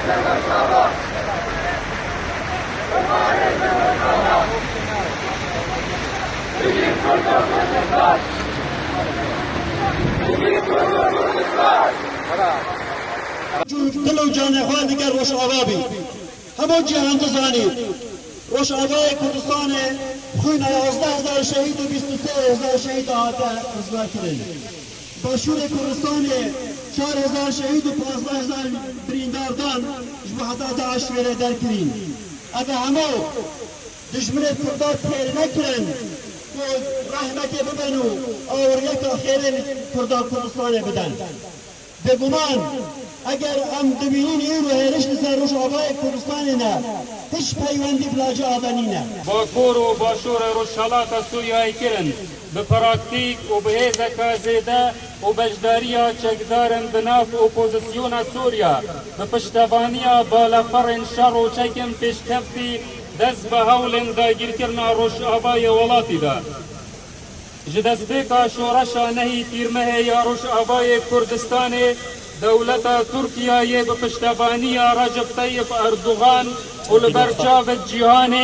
دل و جان خواه دیگر روش آبابی همون جهان دزانید روش آبای کردستان خوین 11,000 شهید و 23,000 شهید آتا ازگار کرد باشور کردستان 4,000 شهید و 15,000 برینداردان جبو حتا داعش ویره در کرین اگه همو دشمن کردار پیر نکرن و رحمت ببنو اور یک خیرین کردار کردستان بدن بگمان اگر ام دبینین این رو هرش نسر روش آبای کردستان نه هیچ پیوندی بلاجه آدنی نه با کور و باشور روشالات سوریای کرن به پراکتیک و به هیزکا زیده و بجداریا چکدارن بناف اپوزیسیون سوریا به پشتوانی بالافرن شر و چکم پیشکفتی دست به هولن داگیر کرنا روش آبای ولاتی دا جدستیکا شورشا نهی تیرمه یا روش آبای کردستان دولت ترکیه به پشتوانی رجب طیب اردوغان و لبرچاو جهان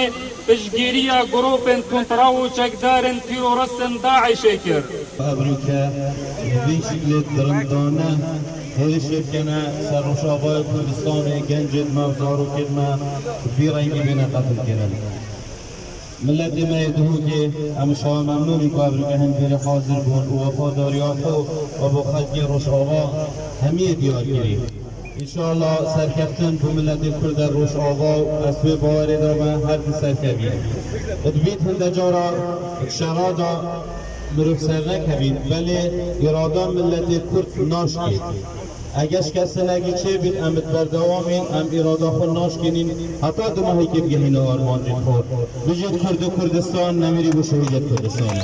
پشگیری گروپ کنتراو چکدارن تیرورستن داعش کرد. امریکا به شکل درندانه هرش کنه سر روش آبای کردستان گنج موزارو کرمه بیرنگی بینه قتل کنه. ملت ما يدهو که امشا ممنونی که امریکا هنگیر حاضر بون و وفاداریات و با خلقی روش آبا همیه دیار گیری انشاءالله سرکفتن به ملت کرد روش آبا اسوی باوری دامه هر دی سرکبی ادبیت هنده جارا شرادا مروف سر نکبید ولی ارادا ملت کرد ناشکید اگرش کسی نگی چه بید امت بردوامین ام ارادا خود ناش کنین حتی دو ماهی که بگهین آرمان جد خود بجید کرد و کردستان نمیری بو شهیدت کردستان